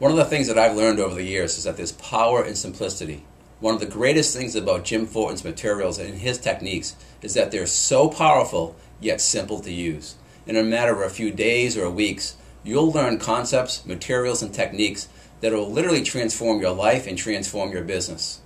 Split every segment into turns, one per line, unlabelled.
One of the things that I've learned over the years is that there's power in simplicity. One of the greatest things about Jim Fortin's materials and his techniques is that they're so powerful yet simple to use. In a matter of a few days or weeks, you'll learn concepts, materials, and techniques that will literally transform your life and transform your business.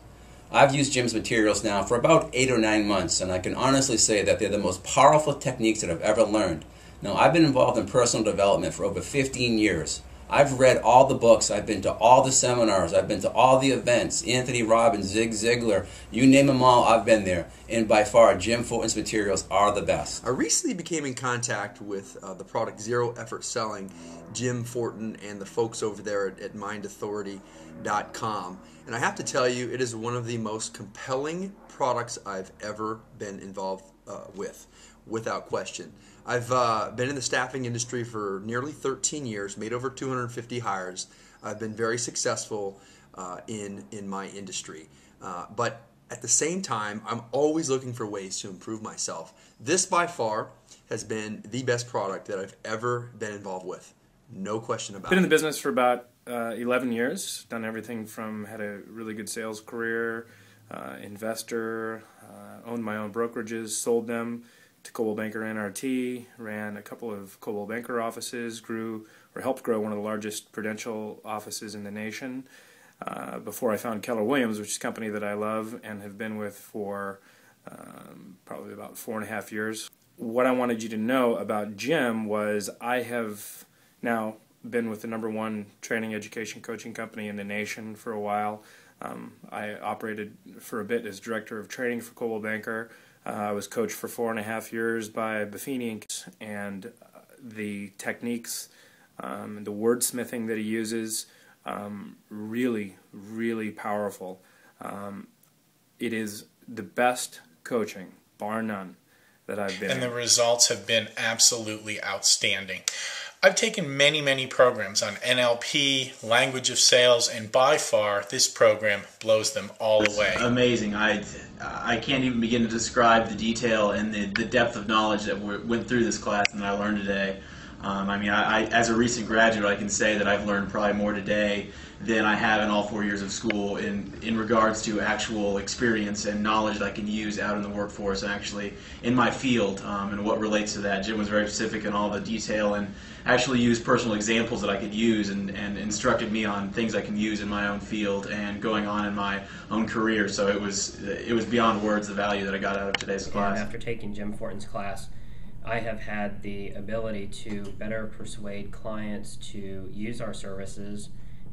I've used Jim's materials now for about 8 or 9 months, and I can honestly say that they're the most powerful techniques that I've ever learned. Now, I've been involved in personal development for over 15 years. I've read all the books, I've been to all the seminars, I've been to all the events, Anthony Robbins, Zig Ziglar, you name them all, I've been there. And by far, Jim Fortin's materials are the best.
I recently became in contact with the product Zero Effort Selling, Jim Fortin, and the folks over there at mindauthority.com. And I have to tell you, it is one of the most compelling products I've ever been involved with, without question. I've been in the staffing industry for nearly 13 years, made over 250 hires. I've been very successful in my industry. But at the same time, I'm always looking for ways to improve myself. This, by far, has been the best product that I've ever been involved with. No question about it.
Been in the business for about 11 years. Done everything from, had a really good sales career, investor, owned my own brokerages, sold them to Coldwell Banker NRT, ran a couple of Coldwell Banker offices, helped grow one of the largest Prudential offices in the nation, before I found Keller Williams, which is a company that I love and have been with for probably about 4.5 years. What I wanted you to know about Jim was I have now been with the #1 training, education, coaching company in the nation for a while. I operated for a bit as director of training for Coldwell Banker. I was coached for 4.5 years by Buffini, and the techniques, the wordsmithing that he uses, really, really powerful. It is the best coaching, bar none, that I've been in.
And the results have been absolutely outstanding. I've taken many programs on NLP, language of sales, and by far this program blows them all away.
Amazing. I can't even begin to describe the detail and the depth of knowledge that went through this class and that I learned today. I as a recent graduate, I can say that I've learned probably more today than I have in all 4 years of school in regards to actual experience and knowledge that I can use out in the workforce and actually in my field, and what relates to that. Jim was very specific in all the detail and actually used personal examples that I could use and instructed me on things I can use in my own field and going on in my own career. So it was beyond words the value that I got out of today's class.
And after taking Jim Fortin's class, I have had the ability to better persuade clients to use our services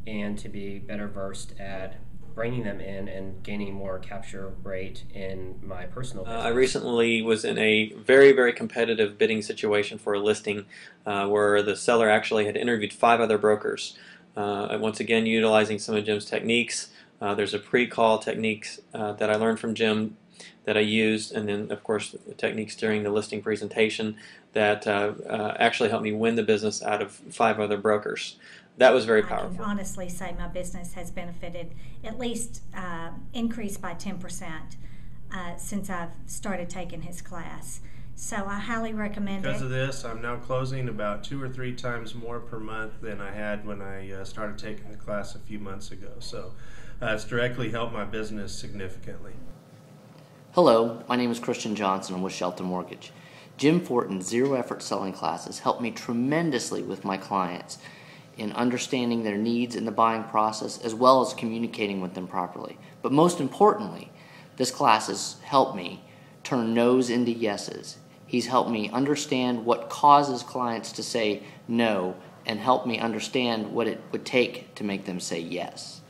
and to be better versed at bringing them in and gaining more capture rate in my personal business.
I recently was in a very competitive bidding situation for a listing where the seller actually had interviewed 5 other brokers. Once again, utilizing some of Jim's techniques. There's a pre-call techniques that I learned from Jim that I used, and then of course the techniques during the listing presentation that actually helped me win the business out of 5 other brokers. That was very powerful.
I can honestly say my business has benefited, at least increased by 10% since I've started taking his class. So I highly recommend it.
Because of this, I'm now closing about 2 or 3 times more per month than I had when I started taking the class a few months ago. So it's directly helped my business significantly.
Hello, my name is Christian Johnson. I'm with Shelton Mortgage. Jim Fortin's Zero Effort Selling classes helped me tremendously with my clients in understanding their needs in the buying process as well as communicating with them properly. But most importantly, this class has helped me turn no's into yeses. He's helped me understand what causes clients to say no and help me understand what it would take to make them say yes.